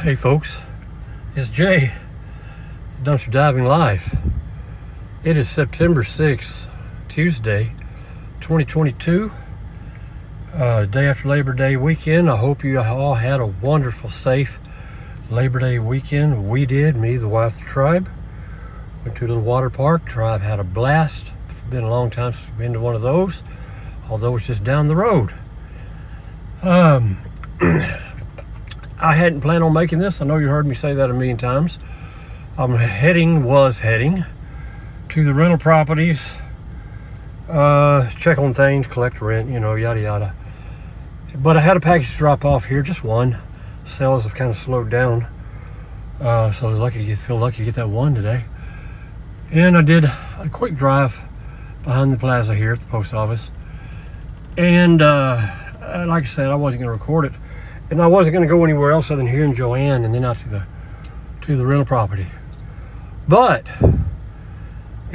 Hey folks, it's Jay, Dumpster Diving Live. It is September 6th, Tuesday, 2022, day after Labor Day weekend. I hope you all had a wonderful, safe Labor Day weekend. We did, me, the wife, the tribe. Went to a little water park. Tribe had a blast. It's been a long time since we've been to one of those, although it's just down the road. I hadn't planned on making this. I know you heard me say that a million times. Was heading to the rental properties, check on things, collect rent, yada yada. But I had a package to drop off here, just one. Sales have kind of slowed down, so I was feel lucky to get that one today. And I did a quick drive behind the plaza here at the post office, and like I said, I wasn't going to record it. And I wasn't going to go anywhere else other than here in Joann and then out to the rental property. But,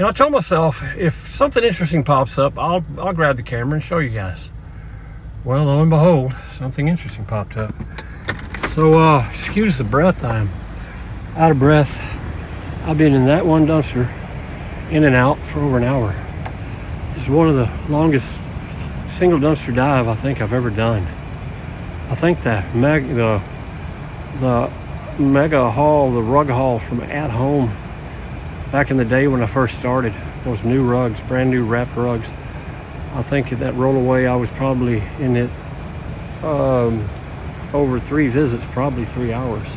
I told myself, if something interesting pops up, I'll grab the camera and show you guys. Well, lo and behold, something interesting popped up. So, excuse the breath, I'm out of breath. I've been in that one dumpster, in and out, for over an hour. It's one of the longest single dumpster dive I think I've ever done. I think the mega haul, the rug haul from At Home, back in the day when I first started, those new rugs, brand new wrapped rugs, I think at that rollaway I was probably in it over 3 visits, probably 3 hours.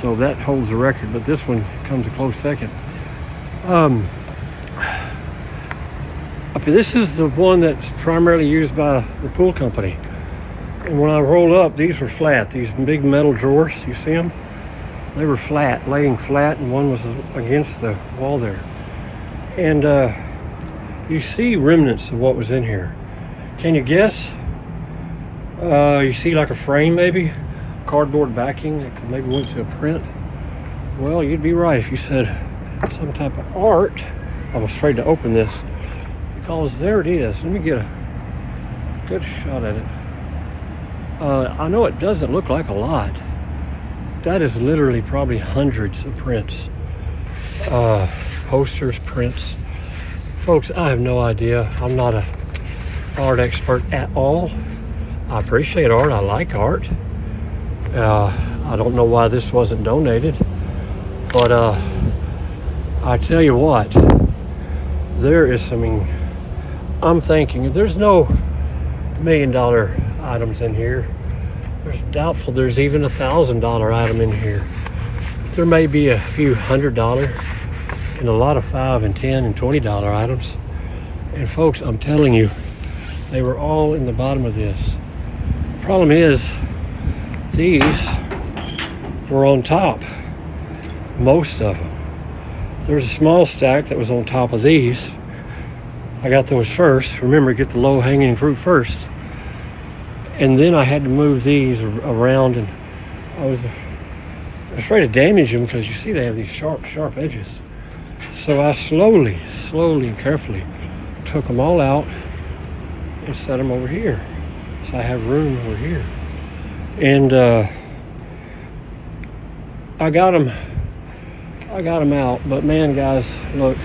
So that holds the record, but this one comes a close second. This is the one that's primarily used by the pool company. And when I rolled up, these were flat. These big metal drawers, you see them? They were flat, laying flat, and one was against the wall there. And you see remnants of what was in here. Can you guess? You see like a frame maybe? Cardboard backing that maybe went to a print. Well, you'd be right if you said some type of art. I was afraid to open this because there it is. Let me get a good shot at it. I know it doesn't look like a lot. That is literally probably hundreds of prints. Posters, prints. Folks, I have no idea. I'm not an art expert at all. I appreciate art. I like art. I don't know why this wasn't donated. But I tell you what. There is I'm thinking there's no $1 million items in here. There's doubtful there's even $1,000 item in here. There may be a few $100 and a lot of $5 and $10 and $20 items. And folks, I'm telling you, they were all in the bottom of this. Problem is, these were on top. Most of them. There's a small stack that was on top of these. I got those first. Remember, get the low-hanging fruit first. And then I had to move these around, and I was afraid to damage them because you see they have these sharp edges. So I slowly and carefully took them all out and set them over here. So I have room over here. And I got them out. But man, guys, look,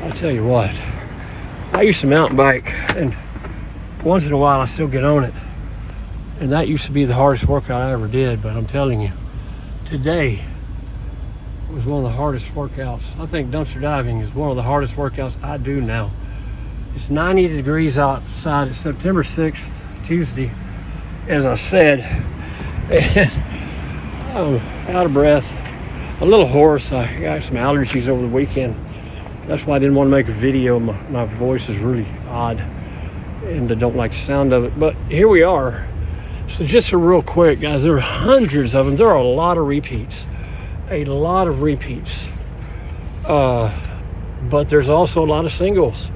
I tell you what, I used to mountain bike, and once in a while I still get on it, and that used to be the hardest workout I ever did. But I'm telling you, today was one of the hardest workouts. I think dumpster diving is one of the hardest workouts I do now. It's 90 degrees outside. It's September 6th, Tuesday, as I said, and I'm out of breath, a little hoarse. I got some allergies over the weekend. That's why I didn't want to make a video. My voice is really odd, and I don't like the sound of it. But here we are. So just a real quick, guys, there are hundreds of them. There are a lot of repeats. But there's also a lot of singles.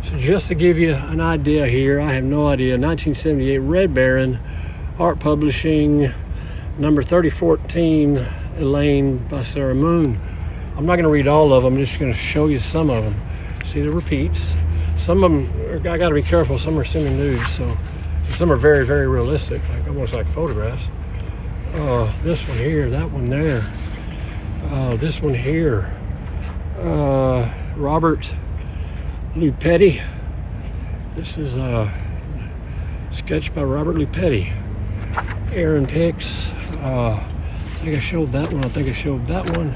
So just to give you an idea here, I have no idea. 1978 Red Baron, Art Publishing, number 3014, Elaine by Sarah Moon. I'm not going to read all of them. I'm just going to show you some of them. See the repeats. Some of them, I got to be careful. Some are semi-nude, so some are very, very realistic, like almost like photographs. This one here, that one there. This one here. Robert Lupetti. This is a sketch by Robert Lupetti. Aaron Picks. I think I showed that one. I think I showed that one.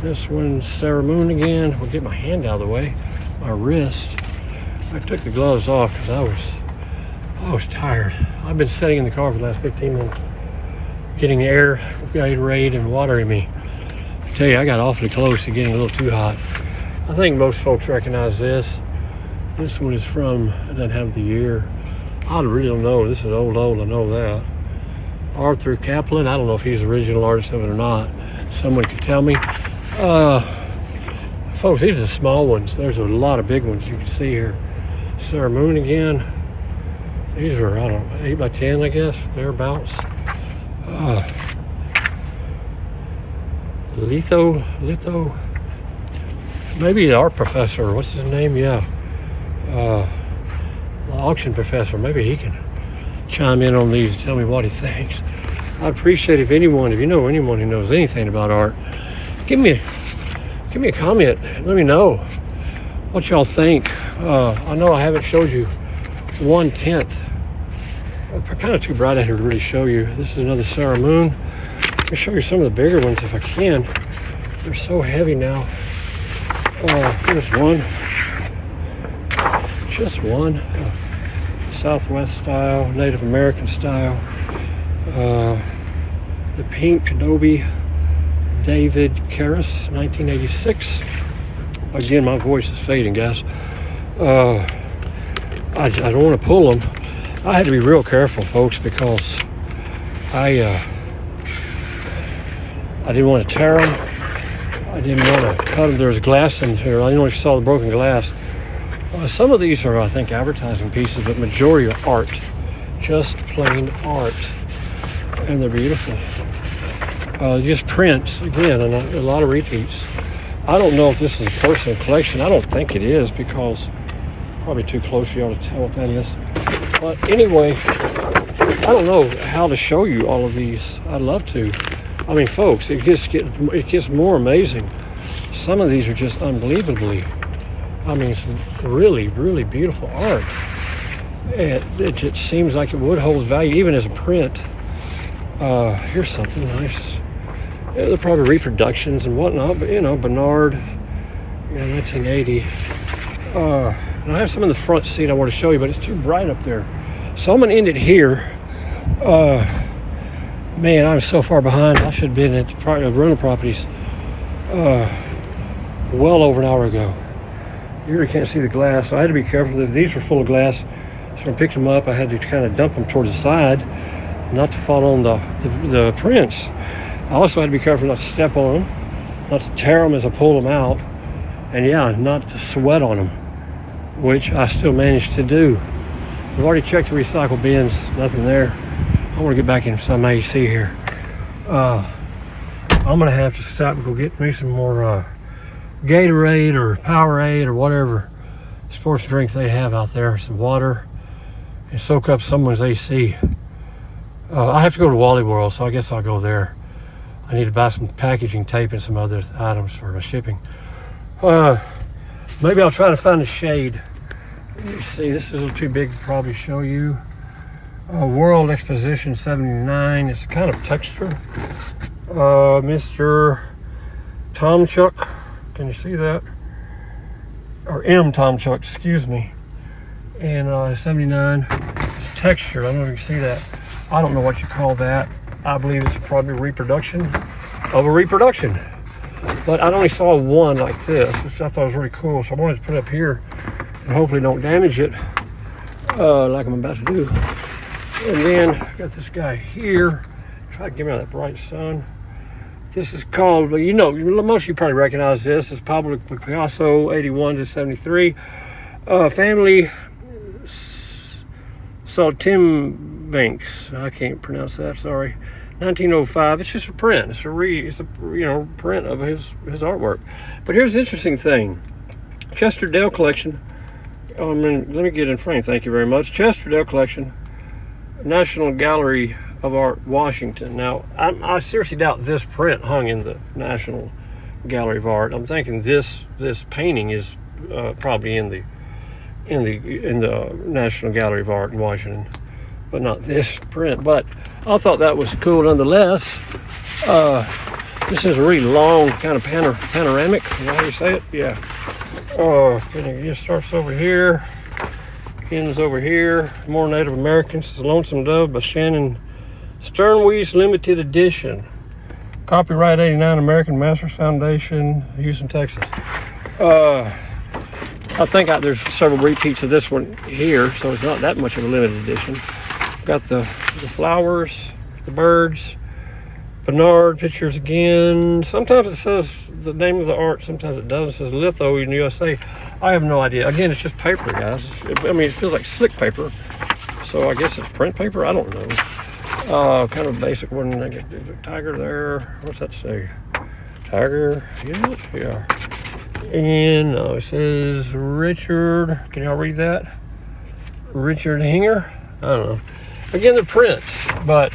This one's Sarah Moon again. We'll get my hand out of the way. My wrist. I took the gloves off because I was tired. I've been sitting in the car for the last 15 minutes, getting air, Gatorade, and water in me. I tell you, I got awfully close to getting a little too hot. I think most folks recognize this. This one is from, it doesn't have the year. I really don't know. This is old, I know that. Arthur Kaplan, I don't know if he's the original artist of it or not. Someone could tell me. Folks, these are the small ones. There's a lot of big ones you can see here. Sarah Moon again. These are, I don't know, 8 by 10, I guess, thereabouts. Litho, maybe the art professor, what's his name? Yeah. The auction professor, maybe he can chime in on these and tell me what he thinks. I'd appreciate if you know anyone who knows anything about art, give me a comment. Let me know what y'all think. I know I haven't showed you 1/10. I'm kind of too bright out here to really show you. This is another Sarah Moon. Let me show you some of the bigger ones if I can. They're so heavy now. Here's one. Just one. Southwest style, Native American style. The pink Adobe David Karras, 1986. Again, my voice is fading, guys. I don't want to pull them. I had to be real careful, folks, because I didn't want to tear them. I didn't want to cut them. There was glass in here. I didn't know if you saw the broken glass. Some of these are, I think, advertising pieces, but majority are art. Just plain art. And they're beautiful. Just prints, again, and a lot of repeats. I don't know if this is a personal collection. I don't think it is, because probably too close for y'all to tell what that is. But anyway, I don't know how to show you all of these. I'd love to. I mean, folks, it gets more amazing. Some of these are just unbelievably, I mean, some really, really beautiful art. It just seems like it would hold value, even as a print. Here's something nice. Yeah, they're probably reproductions and whatnot, but Bernard, 1980. And I have some in the front seat I want to show you, but it's too bright up there. So I'm going to end it here. Man, I'm so far behind. I should have been at rental properties well over an hour ago. You really can't see the glass, so I had to be careful. If these were full of glass, so when I picked them up, I had to kind of dump them towards the side, not to fall on the prints. I also had to be careful not to step on them, not to tear them as I pull them out, and yeah, not to sweat on them, which I still managed to do. We've already checked the recycle bins, nothing there. I want to get back in some AC here. I'm going to have to stop and go get me some more Gatorade or Powerade or whatever sports drink they have out there, some water, and soak up someone's AC. I have to go to Wally World, so I guess I'll go there. I need to buy some packaging tape and some other items for the shipping. Maybe I'll try to find a shade. Let me see, this is a little too big to probably show you. World Exposition 79. It's a kind of texture. Mr. Tomchuk. Can you see that? Or M. Tomchuk, excuse me. And 79. It's texture. I don't know if you can see that. I don't know what you call that. I believe it's probably a reproduction of a reproduction. But I only saw one like this, which I thought was really cool. So I wanted to put it up here and hopefully don't damage it like I'm about to do. And then I got this guy here. Try to get me out of that bright sun. This is called, most of you probably recognize this. It's Pablo Picasso, 81 to 73. Family Tim Banks. I can't pronounce that, sorry. 1905. It's just a print. It's a print of his artwork. But here's the interesting thing. Chester Dale collection. Let me get in frame. Thank you very much. Chester Dale collection. National Gallery of Art, Washington. Now, I seriously doubt this print hung in the National Gallery of Art. I'm thinking this painting is probably in the National Gallery of Art in Washington, but not this print. But I thought that was cool nonetheless. This is a really long kind of panoramic. Is that how you say it? Yeah. It just starts over here, ends over here. More Native Americans. It's Lonesome Dove by Shannon Sternwies, limited edition. Copyright 89, American Masters Foundation, Houston, Texas. I think there's several repeats of this one here, so it's not that much of a limited edition. Got the flowers, the birds, Bernard pictures again. Sometimes it says the name of the art, sometimes it doesn't. It says litho in USA. I have no idea. Again, it's just paper, guys. I mean, it feels like slick paper, so I guess it's print paper. I don't know. Kind of basic one. I get the tiger there. What's that say? Tiger. Yeah. And it says Richard. Can y'all read that? Richard Hinger. I don't know. Again, the prints, but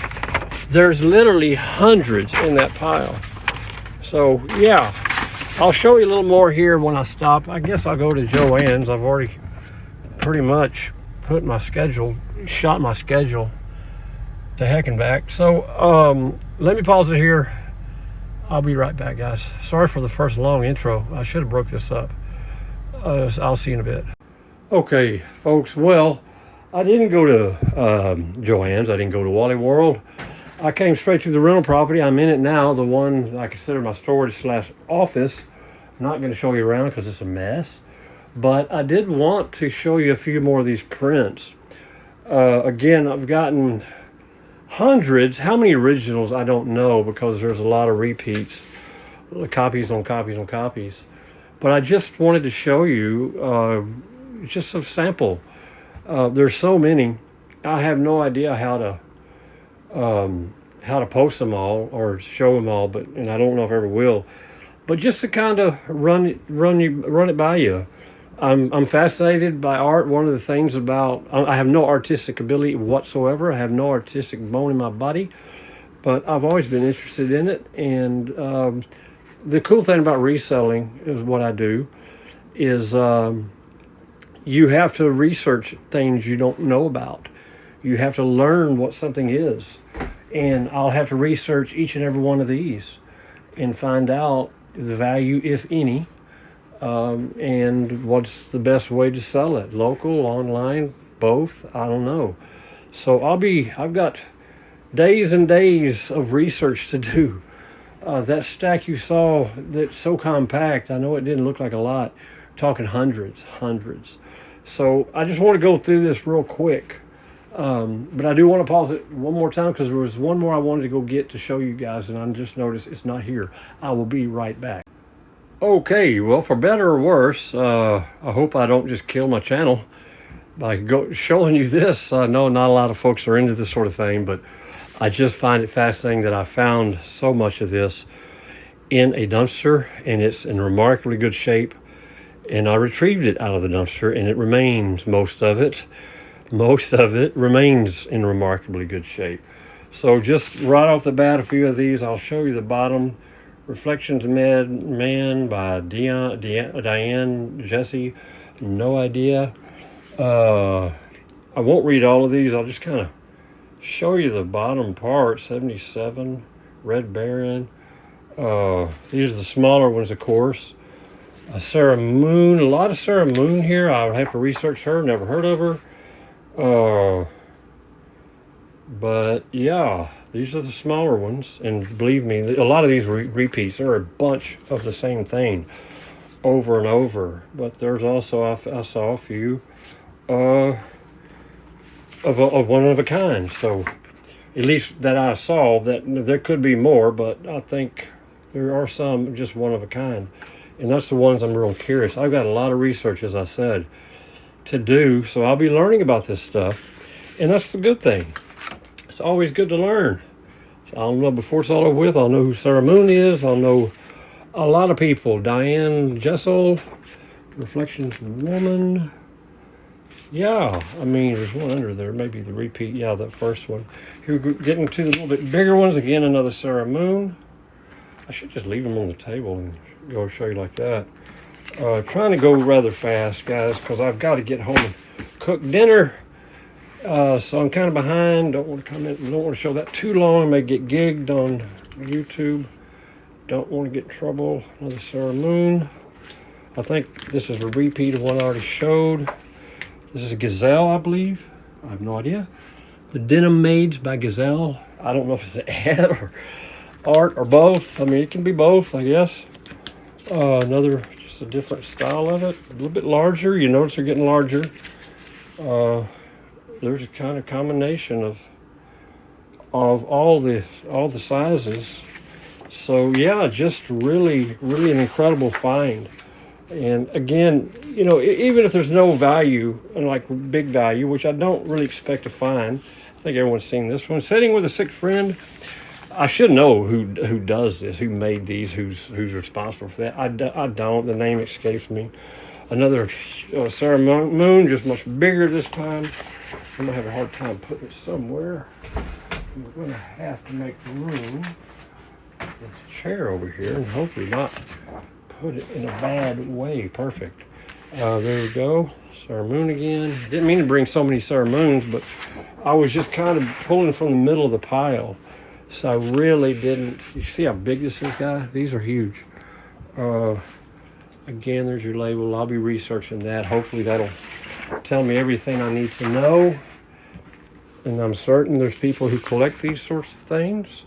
there's literally hundreds in that pile. So yeah, I'll show you a little more here when I stop. I guess I'll go to Joann's. I've already pretty much shot my schedule to heck and back. So let me pause it here. I'll be right back, guys. Sorry for the first long intro. I should have broke this up. I'll see you in a bit. Okay, folks. Well, I didn't go to Joann's. I didn't go to Wally World. I came straight to the rental property. I'm in it now, the one I consider my storage/office. I'm not going to show you around because it's a mess. But I did want to show you a few more of these prints. Again, I've gotten hundreds. How many originals, I don't know, because there's a lot of repeats. Copies on copies on copies. But I just wanted to show you just a sample. There's so many. I have no idea how to post them all or show them all, and I don't know if I ever will. But just to kind of run it by you. I'm fascinated by art. One of the things about I have no artistic ability whatsoever. I have no artistic bone in my body, but I've always been interested in it. And the cool thing about reselling is what I do is you have to research things you don't know about. You have to learn what something is. And I'll have to research each and every one of these and find out the value, if any, and what's the best way to sell it. Local, online, both, I don't know. So I've got days and days of research to do. That stack you saw that's so compact, I know it didn't look like a lot. Talking hundreds. So I just want to go through this real quick. But I do want to pause it one more time because there was one more I wanted to go get to show you guys, and I just noticed it's not here. I will be right back. Okay, well, for better or worse, I hope I don't just kill my channel by showing you this. I know not a lot of folks are into this sort of thing, but I just find it fascinating that I found so much of this in a dumpster, and it's in remarkably good shape. And I retrieved it out of the dumpster, and it remains, most of it remains in remarkably good shape. So just right off the bat, a few of these, I'll show you the bottom. Reflections Man by Diane Jesse, no idea. I won't read all of these. I'll just kind of show you the bottom part. 77, Red Baron. These are the smaller ones, of course. Sarah Moon, a lot of Sarah Moon here. I'll have to research her, never heard of her. But yeah, these are the smaller ones, and believe me, a lot of these repeats. There are a bunch of the same thing over and over. But there's also I saw a few of one of a kind. So at least that I saw, that there could be more, but I think there are some just one of a kind, and that's the ones I'm real curious. I've got a lot of research, as I said, to do, so I'll be learning about this stuff, and that's the good thing. It's always good to learn. So I'll know before it's all over with. I'll know who Sarah Moon is. I'll know a lot of people. Diane Jessel, Reflections Woman. Yeah, I mean, there's one under there, maybe the repeat. Yeah, that first one. Here we're getting to the little bit bigger ones. Again, another Sarah Moon. I should just leave them on the table and go show you like that. Trying to go rather fast, guys, because I've got to get home and cook dinner. So I'm kind of behind. Don't want to comment. Don't want to show that too long. I may get gigged on YouTube. Don't want to get in trouble. Another Sarah Moon. I think this is a repeat of one I already showed. This is a Gazelle, I believe. I have no idea. The Denim Maids by Gazelle. I don't know if it's an ad or art or both. I mean, it can be both, I guess. Another, just a different style of it. A little bit larger. You notice they're getting larger. There's a kind of combination of all the sizes. So yeah, just really an incredible find. And again, you know, even if there's no value, like big value, which I don't really expect to find, I think everyone's seen this one. Sitting with a sick friend. I should know who does this, who made these, who's responsible for that. I don't. The name escapes me. Another Sarah Moon, just much bigger this time. I'm gonna have a hard time putting it somewhere. We're gonna have to make room. This chair over here, and hopefully not put it in a bad way. Perfect. There we go. Sarah Moon again. Didn't mean to bring so many Sarah Moons, but I was just kind of pulling from the middle of the pile. So I really didn't. You see how big this is, guys? These are huge. Again, there's your label. I'll be researching that. Hopefully that'll tell me everything I need to know. And I'm certain there's people who collect these sorts of things.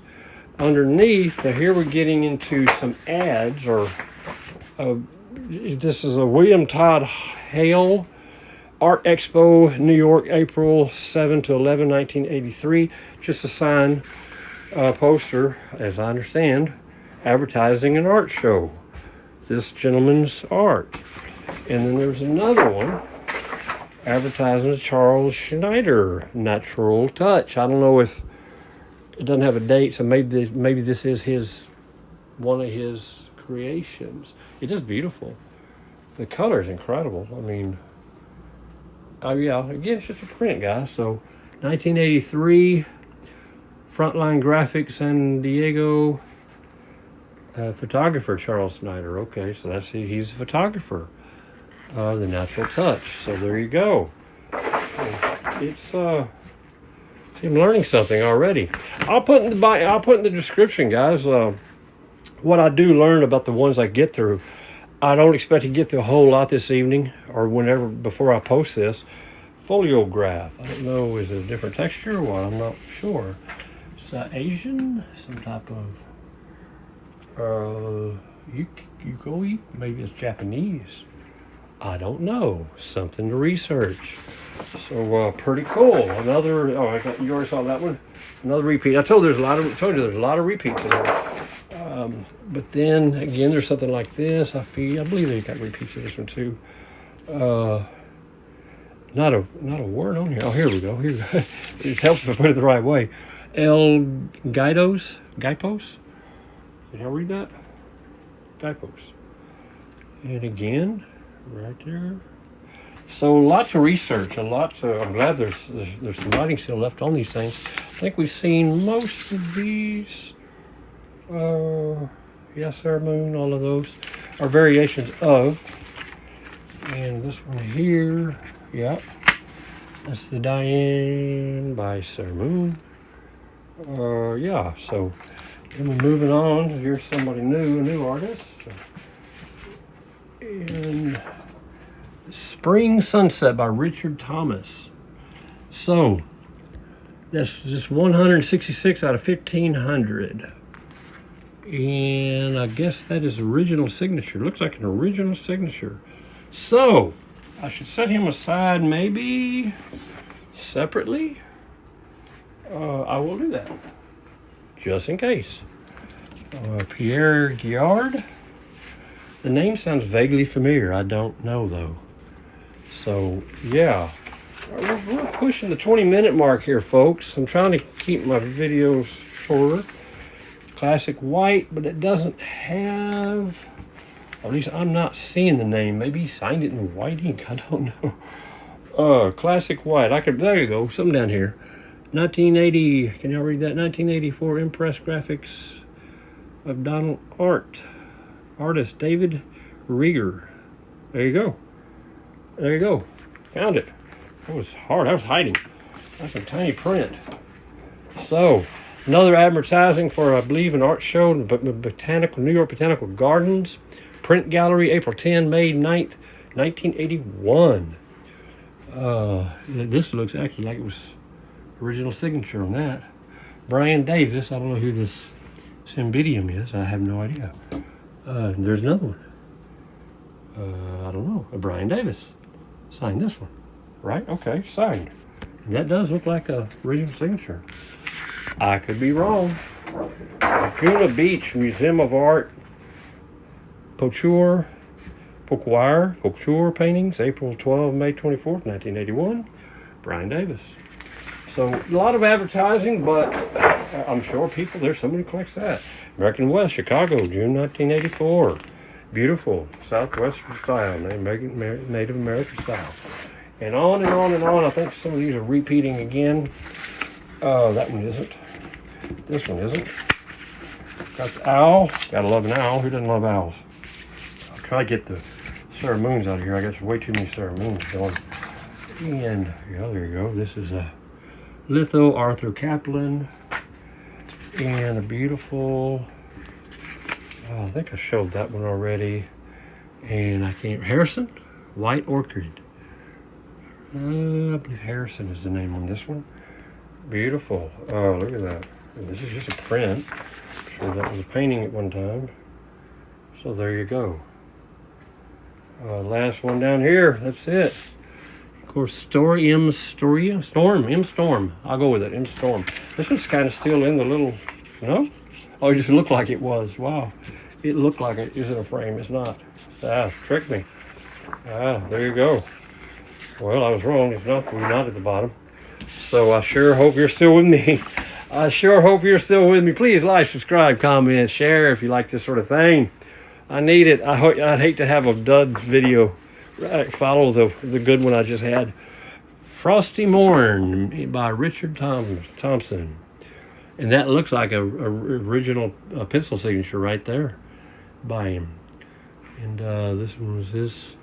Underneath, now here we're getting into some ads, or this is a William Todd Hale Art Expo, New York, April 7 to 11, 1983. Just a sign poster, as I understand, advertising an art show. This gentleman's art. And then there's another one advertising Charles Schneider Natural Touch. I don't know if it doesn't have a date, so maybe this is one of his creations. It is beautiful. The color is incredible. I mean, oh yeah, again, it's just a print, guys. So 1983, Frontline Graphics, San Diego. Photographer Charles Schneider. Okay, so he's a photographer. The Natural Touch. So there you go. It's I'm learning something already. I'll put in the description, guys. What I do learn about the ones I get through. I don't expect to get through a whole lot this evening or whenever before I post this. Foliograph. I don't know, is it a different texture or what? I'm not sure. It's Asian, some type of yukoi. Maybe it's Japanese. I don't know. Something to research. So pretty cool. Another. Oh, you already saw that one. Another repeat. I told you there's a lot of repeats in there. But then again, there's something like this. I believe they got repeats of this one too. Not a word on here. Oh, here we go. Here. It helps if I put it the right way. El Guidos. Did y'all read that? Guidos. And again, right there. So lots of research, I'm glad there's some writing still left on these things. I think we've seen most of these. Yes, Sarah Moon, all of those are variations of. And this one here, yeah, that's the Diane by Sarah Moon. Yeah, so then we're moving on. Here's somebody new, a new artist. And Spring Sunset by Richard Thomas. So that's just 166 out of 1,500. And I guess that is original signature. Looks like an original signature. So I should set him aside maybe separately. I will do that just in case. Pierre Guillard. The name sounds vaguely familiar. I don't know though. So yeah, we're pushing the 20-minute mark here, folks. I'm trying to keep my videos shorter. Classic white, but it doesn't have, or at least I'm not seeing the name. Maybe he signed it in white ink. I don't know. Classic white. There you go. Something down here. 1980. Can y'all read that? 1984 Impress graphics of Donald Art. Artist David Rieger. There you go. There you go. Found it. That was hard. I was hiding. That's a tiny print. So, another advertising for, I believe, an art show in New York Botanical Gardens. Print Gallery, April 10, May 9th, 1981. This looks actually like it was original signature on that. Brian Davis. I don't know who this Cymbidium is. I have no idea. There's another one. I don't know. Brian Davis. Signed this one. Right? Okay, signed. And that does look like a original signature. I could be wrong. Laguna Beach Museum of Art. Pochoir paintings, April 12, May 24th, 1981. Brian Davis. So, a lot of advertising, but I'm sure there's somebody who collects that. American West, Chicago, June 1984. Beautiful, Southwestern style, Native American style. And on and on and on. I think some of these are repeating again. That one isn't. This one isn't. Got the owl. Gotta love an owl. Who doesn't love owls? I'll try to get the Sarah Moons out of here. I got way too many Sarah Moons going. And, yeah, there you go. This is a litho Arthur Kaplan. And a beautiful, I think I showed that one already. And Harrison, White Orchid. I believe Harrison is the name on this one. Beautiful. Oh, look at that. And this is just a print. I'm sure that was a painting at one time. So there you go. Last one down here. That's it. Of course, Storm. I'll go with it. M Storm. This is kind of still in the little, no? Oh, it just looked like it was. Wow. It looked like it is in a frame. It's not. Tricked me. There you go. Well, I was wrong. It's not. We're not at the bottom. So I sure hope you're still with me. Please like, subscribe, comment, share if you like this sort of thing. I need it. I'd hate to have a dud video follow the good one I just had. Frosty Morn by Richard Thompson. And that looks like a original pencil signature right there by him. And this one was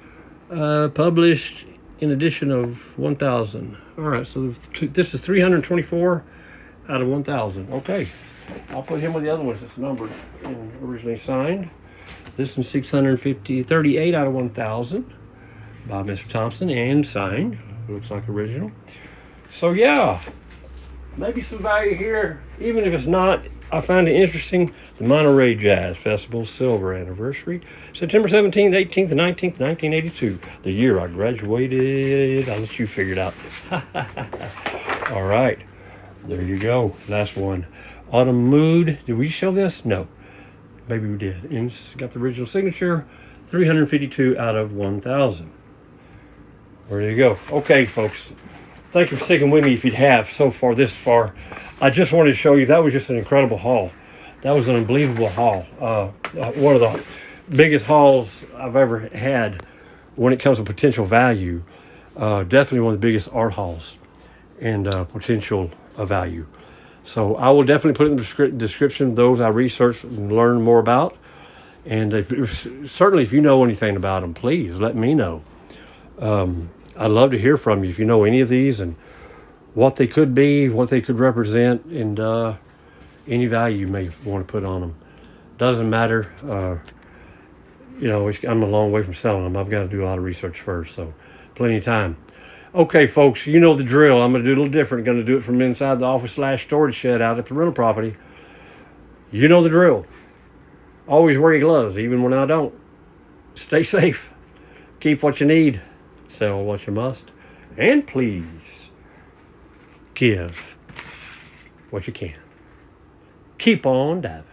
published in edition of 1,000. All right, so this is 324 out of 1,000. Okay, I'll put him with the other ones that's numbered and originally signed. This one's 38 out of 1,000 by Mr. Thompson and signed. Looks like original. So yeah, maybe some value here, even if it's not. I find it interesting. The Monterey Jazz Festival Silver Anniversary, September 17th, 18th, and 19th, 1982. The year I graduated. I'll let you figure it out. All right. There you go. Last one. Autumn Mood. Did we show this? No. Maybe we did. And it's got the original signature. 352 out of 1,000. There you go. Okay, folks. Thank you for sticking with me if you have so far, this far. I just wanted to show you, that was just an incredible haul. That was an unbelievable haul. One of the biggest hauls I've ever had when it comes to potential value. Definitely one of the biggest art hauls and potential value. So I will definitely put in the description those I researched and learned more about. And certainly if you know anything about them, please let me know. I'd love to hear from you if you know any of these and what they could be, what they could represent, and any value you may want to put on them. Doesn't matter. I'm a long way from selling them. I've got to do a lot of research first, so plenty of time. Okay, folks, you know the drill. I'm going to do it a little different. I'm going to do it from inside the office/storage shed out at the rental property. You know the drill. Always wear your gloves, even when I don't. Stay safe. Keep what you need. Sell what you must. And please, give what you can. Keep on diving.